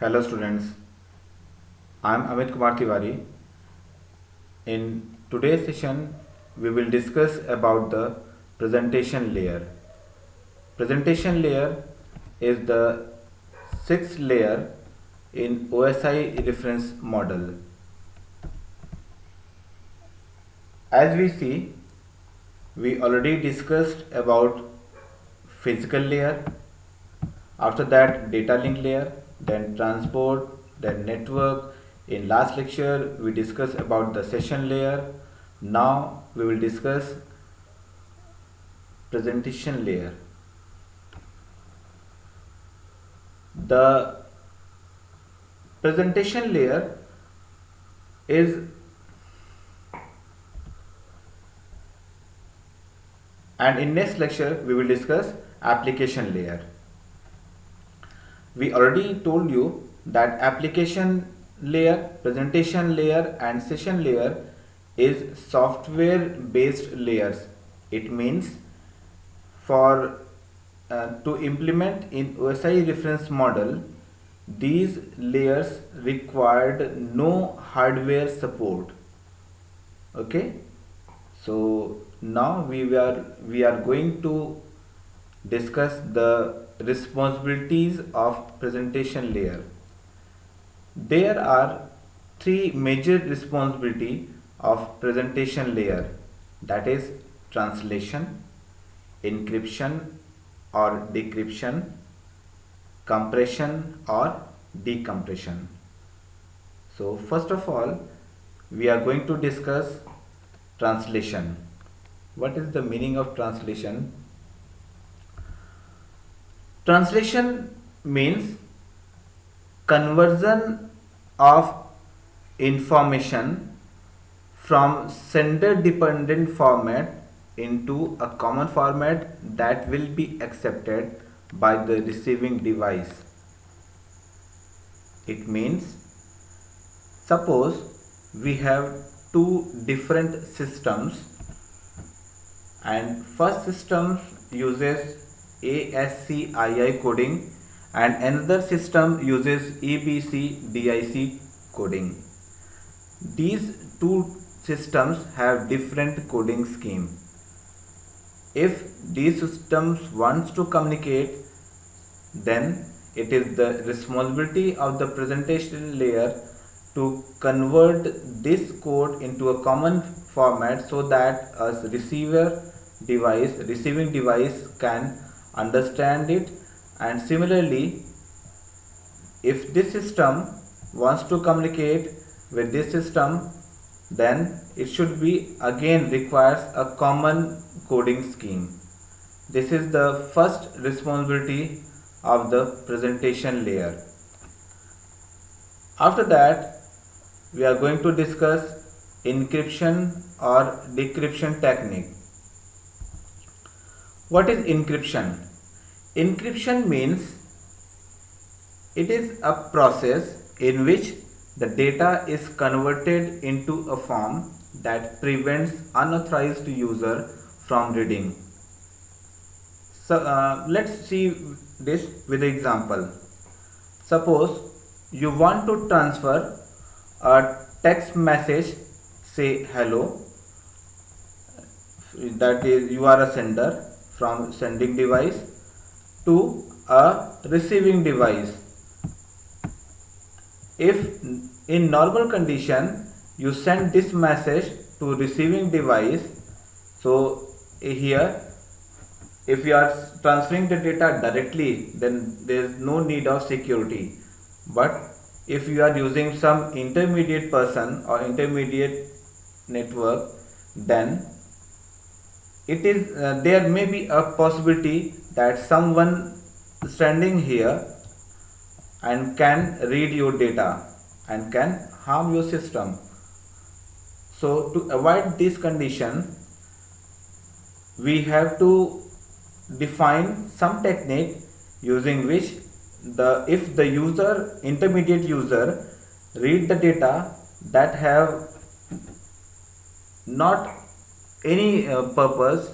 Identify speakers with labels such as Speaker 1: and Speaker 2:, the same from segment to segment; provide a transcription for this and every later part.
Speaker 1: Hello students, I am Amit Kumar Tiwari. In today's session, we will discuss about the presentation layer. Presentation layer is the sixth layer in OSI reference model. As we see, we already discussed about physical layer, after that data link layer, then transport, then network. In last lecture we discussed about the session layer. Now we will discuss presentation layer. The presentation layer is and in next lecture we will discuss application layer. We already told you that application layer, presentation layer and session layer is software based layers. It means for to implement in OSI reference model, these layers required no hardware support. Okay, so now we are going to discuss the responsibilities of presentation layer. There are three major responsibility of presentation layer, that is translation, encryption or decryption, compression or decompression. So first of all, we are going to discuss translation. What is the meaning of translation? Translation means conversion of information from sender dependent format into a common format that will be accepted by the receiving device. It means, suppose we have two different systems and first system uses ASCII coding and another system uses ABCDIC coding. These two systems have different coding scheme. If these systems wants to communicate, then it is the responsibility of the presentation layer to convert this code into a common format so that a receiving device can understand it, and similarly if this system wants to communicate with this system, then it should be again requires a common coding scheme. This is the first responsibility of the presentation layer. After that, we are going to discuss encryption or decryption technique. What is encryption? Encryption means it is a process in which the data is converted into a form that prevents unauthorized user from reading. So let's see this with an example. Suppose you want to transfer a text message, say hello, that is you are a sender, from sending device to a receiving device. If in normal condition you send this message to receiving device, so here if you are transferring the data directly, then there is no need of security. But if you are using some intermediate person or intermediate network, then it is there may be a possibility that someone standing here and can read your data and can harm your system. So to avoid this condition, we have to define some technique using which if the intermediate user read the data that have not any purpose,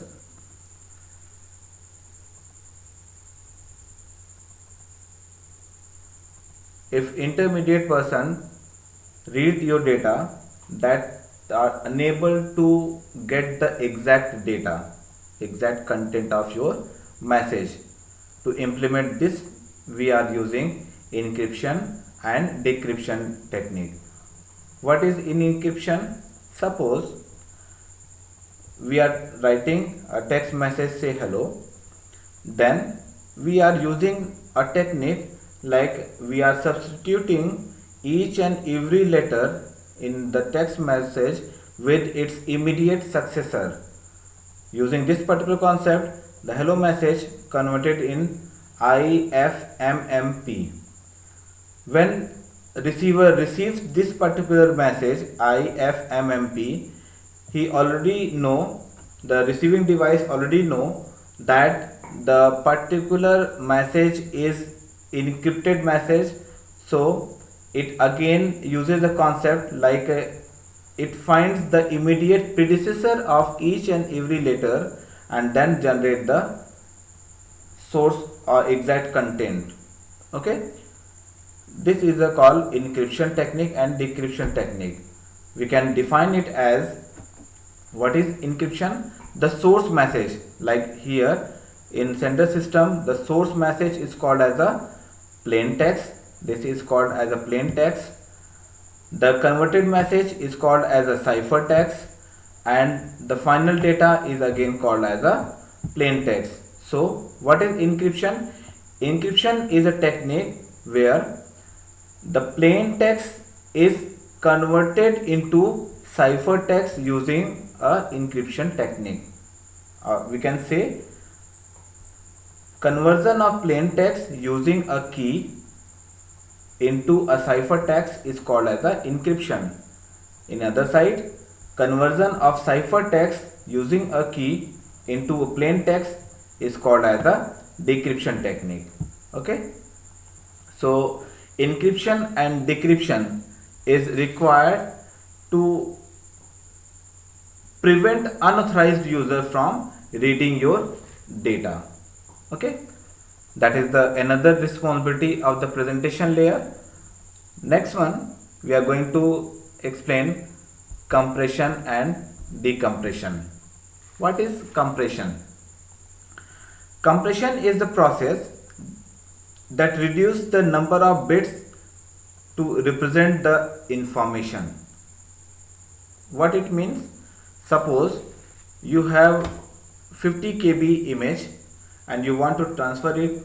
Speaker 1: if intermediate person read your data, that are unable to get the exact data, exact content of your message. To implement this, we are using encryption and decryption technique. What is in encryption? Suppose we are writing a text message, say hello, then we are using a technique like we are substituting each and every letter in the text message with its immediate successor. Using this particular concept, the hello message converted in IFMMP. When receiver receives this particular message IFMMP, he already know, the receiving device already know that the particular message is encrypted message. So it again uses a concept like it finds the immediate predecessor of each and every letter and then generate the source or exact content. Okay, this is a called encryption technique and decryption technique. We can define it as, what is encryption? The source message, like here in sender system, the source message is called as a plain text. This is called as a plain text. The converted message is called as a cipher text, and the final data is again called as a plain text. So what is encryption? Encryption is a technique where the plain text is converted into cipher text using a encryption technique. We can say conversion of plain text using a key into a cipher text is called as a encryption. In other side, conversion of cipher text using a key into a plain text is called as a decryption technique. Okay, so encryption and decryption is required to prevent unauthorized user from reading your data. Okay, that is the another responsibility of the presentation layer. Next one, we are going to explain compression and decompression. What is compression? Compression is the process that reduces the number of bits to represent the information. What it means? Suppose you have 50 KB image and you want to transfer it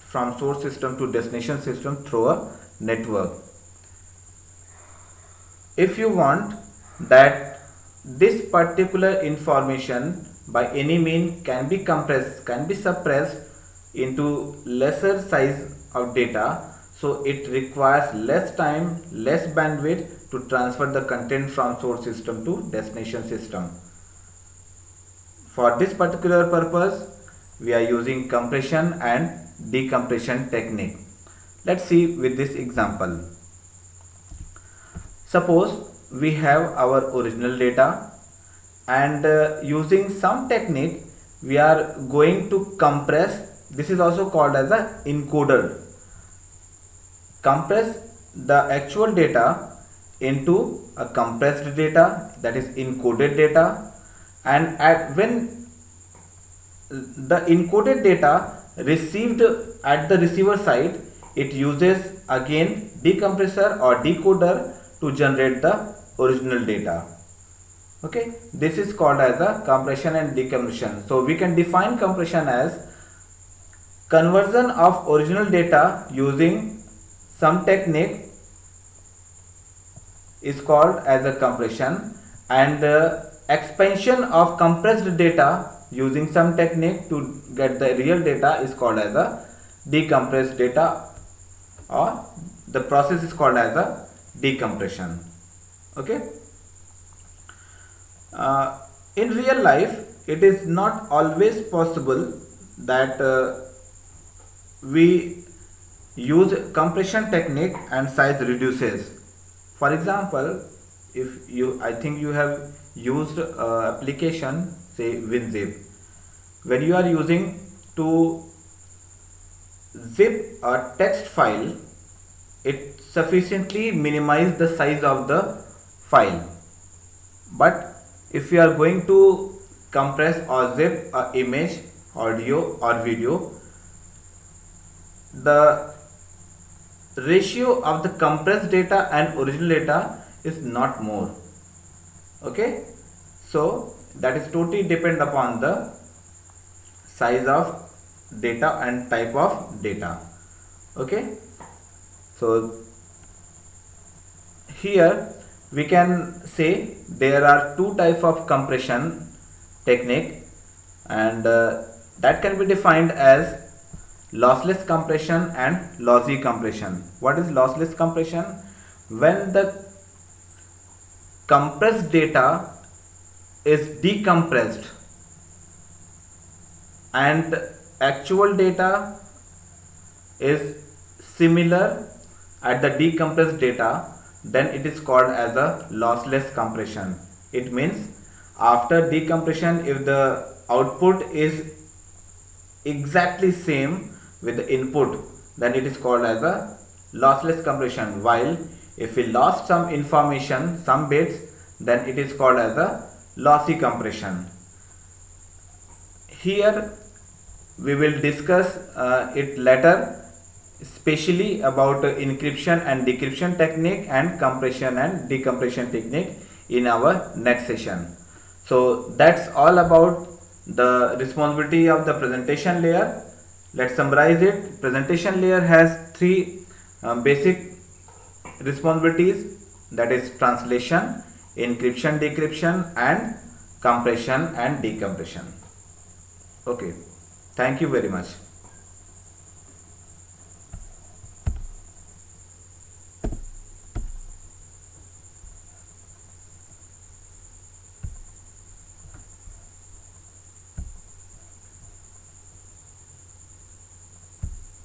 Speaker 1: from source system to destination system through a network. If you want that this particular information by any means can be compressed, can be suppressed into lesser size of data, so it requires less time, less bandwidth to transfer the content from source system to destination system. For this particular purpose, we are using compression and decompression technique. Let's see with this example. Suppose we have our original data and using some technique we are going to compress. This is also called as a encoder. Compress the actual data into a compressed data, that is encoded data, and when the encoded data received at the receiver side, it uses again decompressor or decoder to generate the original data. Okay, this is called as a compression and decompression. So we can define compression as conversion of original data using some technique is called as a compression, and expansion of compressed data using some technique to get the real data is called as a decompressed data, or the process is called as a decompression. Okay, in real life it is not always possible that we use compression technique and size reduces. For example, if you, I think you have used application, say WinZip. When you are using to zip a text file it sufficiently minimize the size of the file. But if you are going to compress or zip a image, audio or video, the ratio of the compressed data and original data is not more. Okay, so that is totally depend upon the size of data and type of data. Okay, so here we can say there are two types of compression technique, and that can be defined as lossless compression and lossy compression. What is lossless compression? When the compressed data is decompressed and actual data is similar at the decompressed data, then it is called as a lossless compression. It means after decompression, if the output is exactly same with the input, then it is called as a lossless compression. While if we lost some information, some bits, then it is called as a lossy compression. Here we will discuss it later, especially about encryption and decryption technique and compression and decompression technique in our next session. So that's all about the responsibility of the presentation layer. Let's summarize it. Presentation layer has three basic responsibilities, that is translation, encryption, decryption, and compression and decompression. Okay, thank you very much.